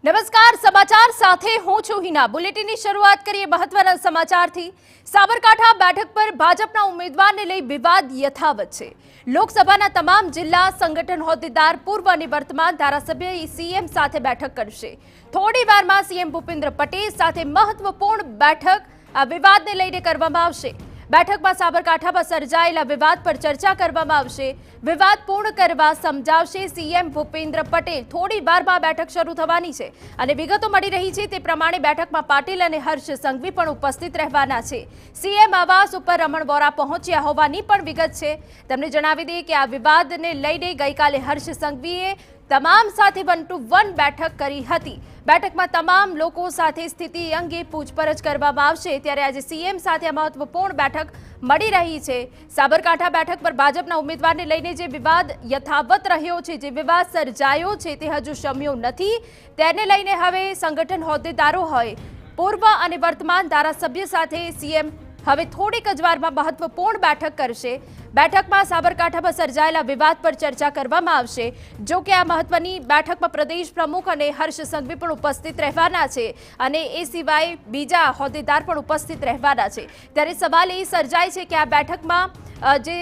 નમસ્કાર, સમાચાર સાથે હું છું હિના। બુલેટિનની શરૂઆત કરીએ મહત્વના સમાચારથી। સાબરકાંઠા બેઠક પર ભાજપના ઉમેદવારને લઈ વિવાદ યથાવત છે। લોકસભાના તમામ જિલ્લા સંગઠન હોદ્દેદાર પૂર્વ અને વર્તમાન ધારાસભ્ય સીએમ સાથે બેઠક કરશે। થોડી વારમાં સીએમ ભૂપેન્દ્ર પટેલ સાથે મહત્વપૂર્ણ બેઠક આ વિવાદને લઈને કરવામાં આવશે। બેઠકમાં સાબરકાંઠામાં સર્જાયેલા વિવાદ પર ચર્ચા કરવામાં આવશે। વિવાદ પૂર્ણ કરવા સમજાવશે સીએમ ભૂપેન્દ્ર પટેલ। થોડી વારમાં બેઠક શરૂ થવાની છે અને વિગતો મળી રહી છે તે પ્રમાણે બેઠકમાં પાટીલ અને હર્ષ સંઘવી પણ ઉપસ્થિત રહેવાના છે। સીએમ આવાસ ઉપર રમણ વોરા પહોંચ્યા હોવાની પણ વિગત છે। તમને જણાવી દઈએ કે આ વિવાદને લઈને ગઈકાલે હર્ષ સંઘવીએ તમામ સાથે 1-to-1 બેઠક કરી હતી। બેઠકમાં તમામ લોકો સાથે સ્થિતિ અંગે પૂછપરછ કરવામાં આવશે। ત્યારે આજે સીએમ સાથે મહત્વપૂર્ણ બેઠક મળી રહી છે। સાબરકાંઠા બેઠક પર ભાજપના ઉમેદવારને લઈને જે વિવાદ યથાવત રહ્યો છે, જે વિવાદ સર્જાયો છે તે હજુ શમ્યો નથી। તેને લઈને હવે સંગઠન હોદ્દેદારો હોય, પૂર્વ અને વર્તમાન ધારાસભ્ય સાથે સીએમ હવે થોડીક જ વારમાં મહત્વપૂર્ણ બેઠક કરશે। બેઠકમાં સાબરકાંઠામાં સર્જાયેલા વિવાદ પર ચર્ચા કરવામાં આવશે। જો કે આ મહત્વની બેઠકમાં પ્રદેશ પ્રમુખ અને હર્ષ સંઘવી પણ ઉપસ્થિત રહેવાના છે અને એ સિવાય બીજા હોદ્દેદાર પણ ઉપસ્થિત રહેવાના છે। ત્યારે સવાલ એ સર્જાય છે કે આ બેઠકમાં જે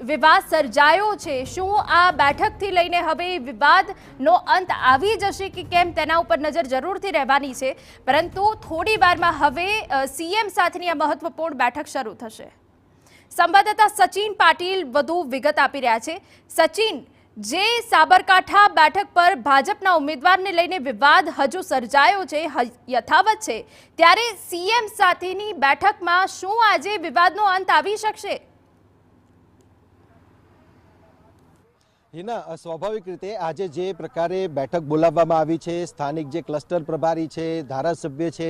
વિવાદ સર્જાયો છે, શું આ બેઠકથી લઈને હવે વિવાદનો અંત આવી જશે કે કેમ તેના ઉપર નજર જરૂરથી રહેવાની છે। પરંતુ થોડી વારમાં હવે સીએમ સાથેની આ મહત્વપૂર્ણ બેઠક શરૂ થશે। સંવાદદાતા સચિન પાટીલ વધુ વિગત આપી રહ્યા છે। સચિન, જે સાબરકાંઠા બેઠક પર ભાજપના ઉમેદવારને લઈને વિવાદ હજુ સર્જાયો છે, યથાવત છે, ત્યારે સીએમ સાથેની બેઠકમાં શું આજે વિવાદનો અંત આવી શકશે? હિના, સ્વાભાવિક રીતે આજે જે પ્રકારે બેઠક બોલાવવામાં આવી છે, સ્થાનિક જે ક્લસ્ટર પ્રભારી છે, ધારાસભ્ય છે,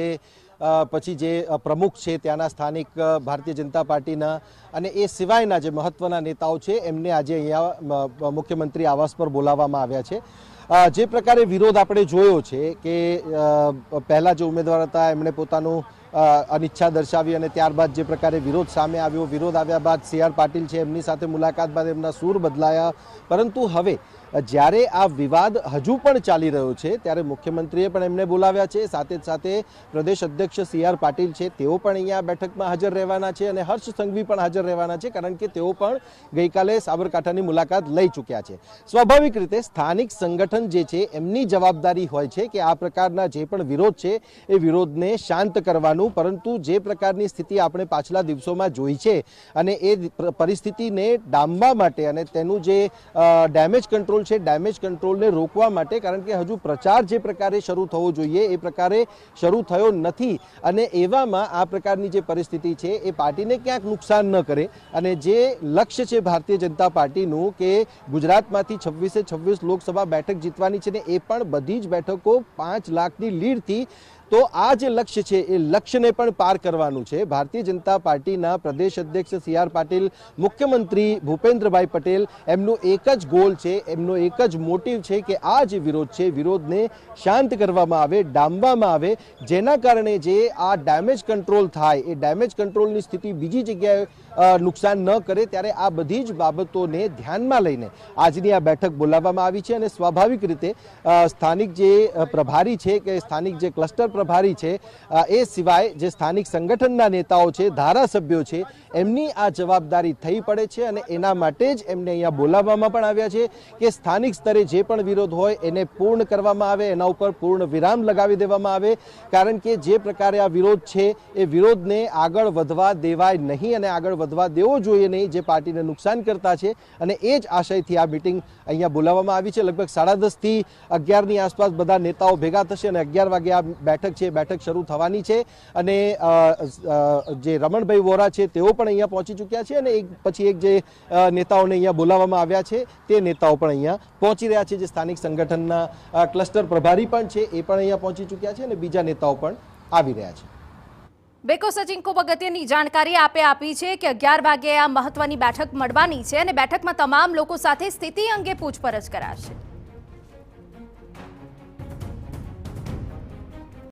પછી જે પ્રમુખ છે ત્યાંના સ્થાનિક ભારતીય જનતા પાર્ટીના અને એ સિવાયના જે મહત્વના નેતાઓ છે એમને આજે અહીંયા મુખ્યમંત્રી આવાસ પર બોલાવવામાં આવ્યા છે। જે પ્રકારે વિરોધ આપણે જોયો છે કે પહેલા જે ઉમેદવાર હતા એમણે પોતાનું અનિચ્છા દર્શાવી અને ત્યારબાદ જે પ્રકારે વિરોધ સામે આવ્યો, વિરોધ આવ્યા બાદ સીઆર પાટીલ છે એમની સાથે મુલાકાત બાદ એમના સૂર બદલાયા। પરંતુ હવે જ્યારે આ વિવાદ હજુ પણ ચાલી રહ્યો છે ત્યારે મુખ્યમંત્રીએ પણ એમને બોલાવ્યા છે, સાથે સાથે પ્રદેશ અધ્યક્ષ સીઆર પાટીલ છે તેઓ પણ અહીંયા બેઠકમાં હાજર રહેવાના છે અને હર્ષ સંઘવી પણ હાજર રહેવાના છે, કારણ કે તેઓ પણ ગઈકાલે સાબરકાંઠાની મુલાકાત લઈ ચૂક્યા છે। સ્વાભાવિક રીતે સ્થાનિક સંગઠન જે છે એમની જવાબદારી હોય છે કે આ પ્રકારના જે પણ વિરોધ છે એ વિરોધને શાંત કરવાનું, પરંતુ જે પ્રકારની સ્થિતિ આપણે પાછલા દિવસોમાં જોઈ છે અને એ પરિસ્થિતિને ડામવા માટે અને તેનું જે ડેમેજ કંટ્રોલ છે, ડેમેજ કંટ્રોલને રોકવા માટે, કારણ કે હજુ પ્રચાર જે પ્રકારે શરૂ થવો જોઈએ એ પ્રકારે શરૂ થયો નથી અને એવામાં આ પ્રકારની જે પરિસ્થિતિ છે એ પાર્ટીને ક્યાંક નુકસાન ન કરે અને જે લક્ષ્ય છે ભારતીય જનતા પાર્ટીનું કે ગુજરાતમાંથી 26 લોકસભા બેઠક જીતવાની છે ને એ પણ બધી જ બેઠકો 5 લાખની લીડથી, તો આ જે લક્ષ્ય છે એ લક્ષ્યને પણ પાર કરવાનું છે। ભારતીય જનતા પાર્ટીના પ્રદેશ અધ્યક્ષ સીઆર પાટીલ, મુખ્યમંત્રી ભૂપેન્દ્રભાઈ પટેલ, એમનો એક જ ગોલ છે, એમનો એક જ મોટિવ છે કે આ જે વિરોધ છે વિરોધને શાંત કરવામાં આવે, ડામવામાં આવે, જેના કારણે જે આ ડેમેજ કંટ્રોલ થાય એ ડેમેજ કંટ્રોલની સ્થિતિ બીજી જગ્યાએ નુકસાન ન કરે। ત્યારે આ બધી જ બાબતોને ધ્યાનમાં લઈને આજની આ બેઠક બોલાવવામાં આવી છે અને સ્વાભાવિક રીતે સ્થાનિક જે પ્રભારી છે કે સ્થાનિક જે ક્લસ્ટર પ્રભારી છે એ સિવાય જે સ્થાનિક સંગઠનના નેતાઓ છે, ધારાસભ્યો છે, એમની આ જવાબદારી થઈ પડે છે અને એના માટે જ એમને અહીંયા બોલાવવામાં પણ આવ્યા છે કે સ્થાનિક સ્તરે જે પણ વિરોધ હોય એને પૂર્ણ કરવામાં આવે, એના ઉપર પૂર્ણ વિરામ લગાવી દેવામાં આવે, કારણ કે જે પ્રકારે આ વિરોધ છે એ વિરોધને આગળ વધવા દેવાય નહીં અને આગળ વધવા દેવો જોઈએ નહીં, જે પાર્ટીને નુકસાન કરતા છે અને એ જ આશયથી આ મિટિંગ અહીંયા બોલાવવામાં આવી છે। લગભગ 10:30 થી 11ની આસપાસ બધા નેતાઓ ભેગા થશે અને 11 વાગે આ બેઠક છે બેઠક શરૂ થવાની છે અને જે રમણભાઈ વોરા છે તેઓ પણ અહીંયા પહોંચી ચૂક્યા છે અને એક પછી એક જે નેતાઓને અહીંયા બોલાવવામાં આવ્યા છે તે નેતાઓ પણ અહીંયા પહોંચી રહ્યા છે। જે સ્થાનિક સંગઠનના ક્લસ્ટર પ્રભારી પણ છે એ પણ અહીંયા પહોંચી ચૂક્યા છે અને બીજા નેતાઓ પણ આવી રહ્યા છે। બેકો સચિન, ખૂબ અગત્યની જાણકારી આપી છે કે 11 વાગે આ મહત્વની બેઠક મળવાની છે અને બેઠકમાં તમામ લોકો સાથે સ્થિતિ અંગે પૂછપરછ કરાશે।